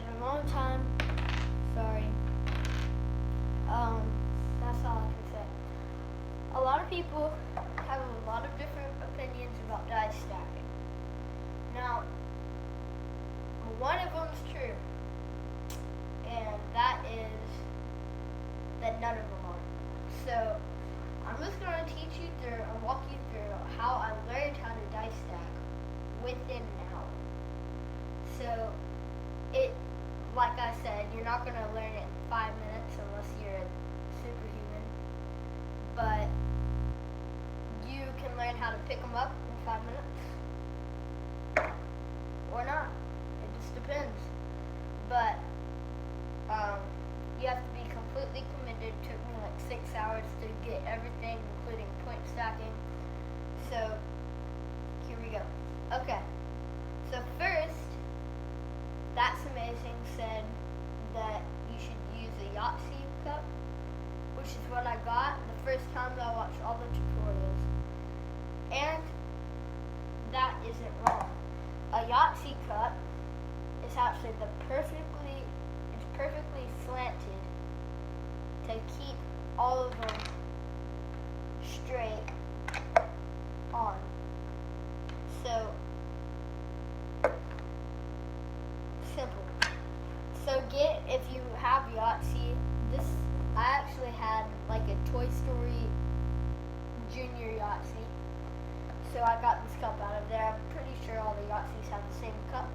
been a long time. Sorry. That's all I can say. A lot of people have a lot of different opinions about dice stacking. Now, one of them is true, and that is that none of them are. So, I'm just going to teach you through and walk you through how I learned how to dice stack within an hour. So, like I said, you're not going to learn it in 5 minutes unless you're a superhuman. But you can learn how to pick them up in 5 minutes. Or not. It just depends. But you have to be completely committed. It took me like 6 hours to get everything, including point stacking. So, here we go. Okay. So first, That's Amazing said that you should use a Yahtzee cup, which is what I got the first time that I watched all the tutorials. And that isn't wrong. A Yahtzee cup is actually perfectly slanted to keep all of them straight on. So, simple. So if you have Yahtzee, I actually had like a Toy Story Junior Yahtzee. So I got this cup out of there. I'm pretty sure all the Yahtzees have the same cup.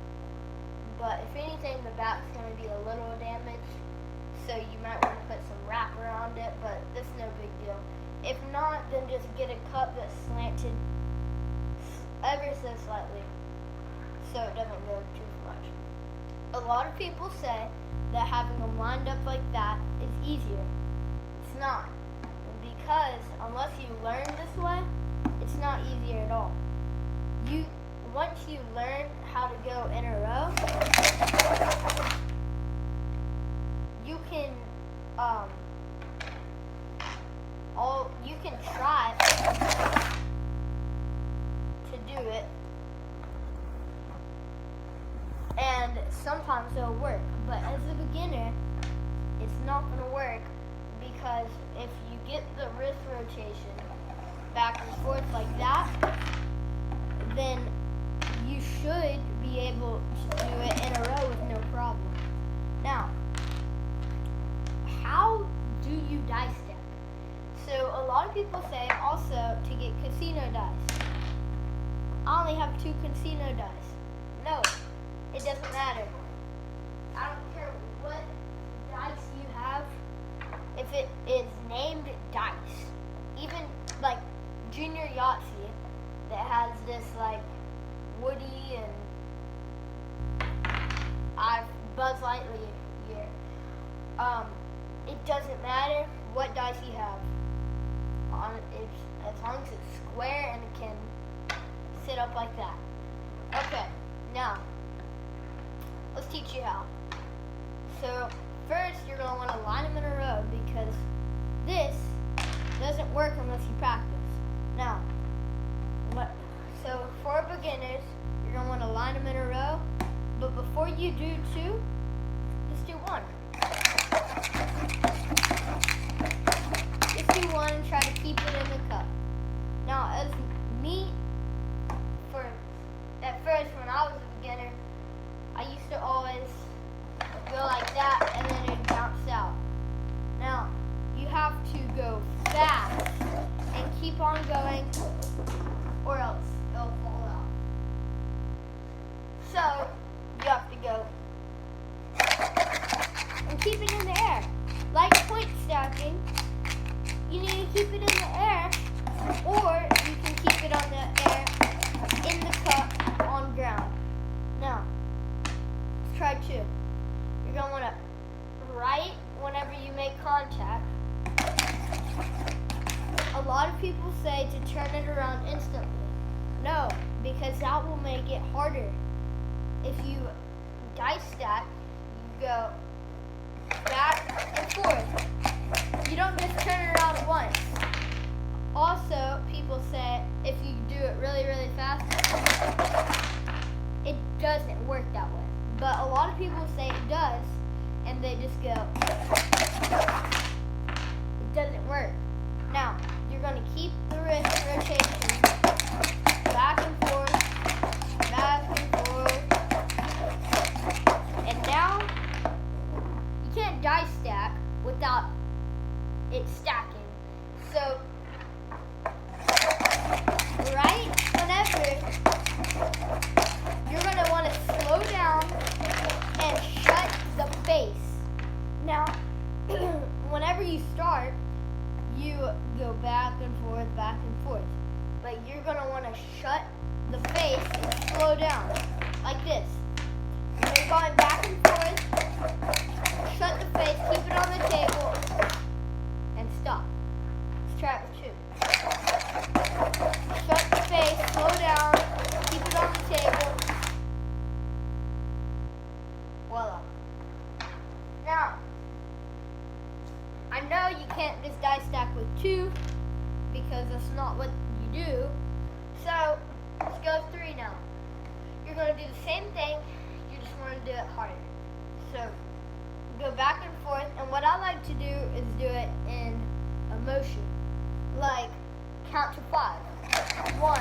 But if anything, the back's going to be a little damaged. So you might want to put some wrap around it, but this is no big deal. If not, then just get a cup that's slanted ever so slightly so it doesn't go too much. A lot of people say that having them lined up like that is easier. It's not. Because unless you learn this way, it's not easier at all. Once you learn how to go in a row, you can try to do it, and sometimes it'll work. But as a beginner, it's not going to work, because if you get the wrist rotation back and forth like that, then you should be able to do it in a row with no problem. Now, how do you dice stack? So a lot of people say also to get casino dice. I only have 2 casino dice. No, it doesn't matter. I don't care what dice you have. If it is named dice, even like Junior Yahtzee that has this like Woody and Buzz Lightyear. It doesn't matter what dice you have. As long as it's square and it can sit up like that. Okay, now let's teach you how. So first, you're going to want to line them in a row, because this doesn't work unless you practice. Now, so for beginners, you're going to want to line them in a row, but before you do 2, just do 1. Just do 1 and try to keep it in the cup. Now, as me, at first when I was a beginner, I used to always go like that and then it'd bounce out. Now, you have to go fast and keep on going, or else it'll fall out. So, you have to go and keep it in the air. Like point stacking, you need to keep it in the air, or you can keep it on the air, in the cup, on ground. Now, let's try 2. You're going to want to write whenever you make contact. A lot of people say to turn it around instantly. No, because that will make it harder. If you dice stack, you go back and forth. You don't just turn it around once. Also, people say if you do it really, really fast, it doesn't work that way. but a lot of people say it does, and they just go. It doesn't work. Now, you're going to keep the wrist rotation back and forth, and now you can't die stack without it stacking. So, right whenever, you're going to want to slow down and shut the face. Now, whenever you start, you go back and forth. But you're going to want to shut the face and slow down, like this. And you're going back and forth, shut the face, keep it on the table, and stop. Let's try it with two. Shut the face, slow down, keep it on the table. Voila. Now, I know you can't just die stack with two, because that's not what you do. So, let's go with three now. You're going to do the same thing, you just want to do it harder. So, go back and forth, and what I like to do is do it in a motion. Like, count to 5. 1,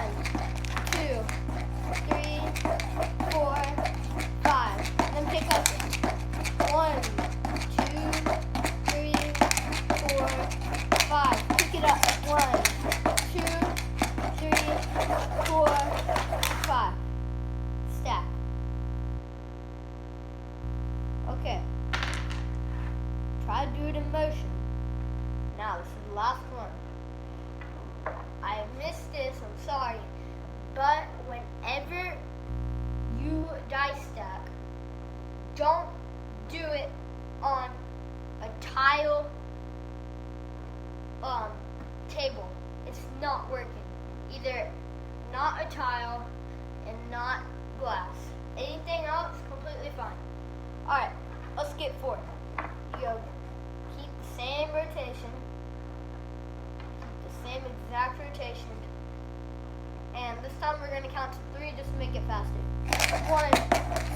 2, 3, 4, 5. And then pick up 1, 2, 3, 4, 5. Pick it up. 1, 2, 3, 4, 5. Stack. Okay. Try to do it in motion. Now, this is the last one. I missed this, I'm sorry. But whenever you die stack, don't do it on a tile table. It's not working. Either not a tile and not glass. Anything else, completely fine. Alright, let's get forward. You go, keep the same rotation. Keep the same exact rotation. And this time we're going to count to 3 just to make it faster. 1,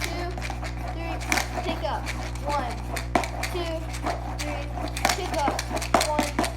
2, 3, pick up. 1, 2, 3, pick up. 1,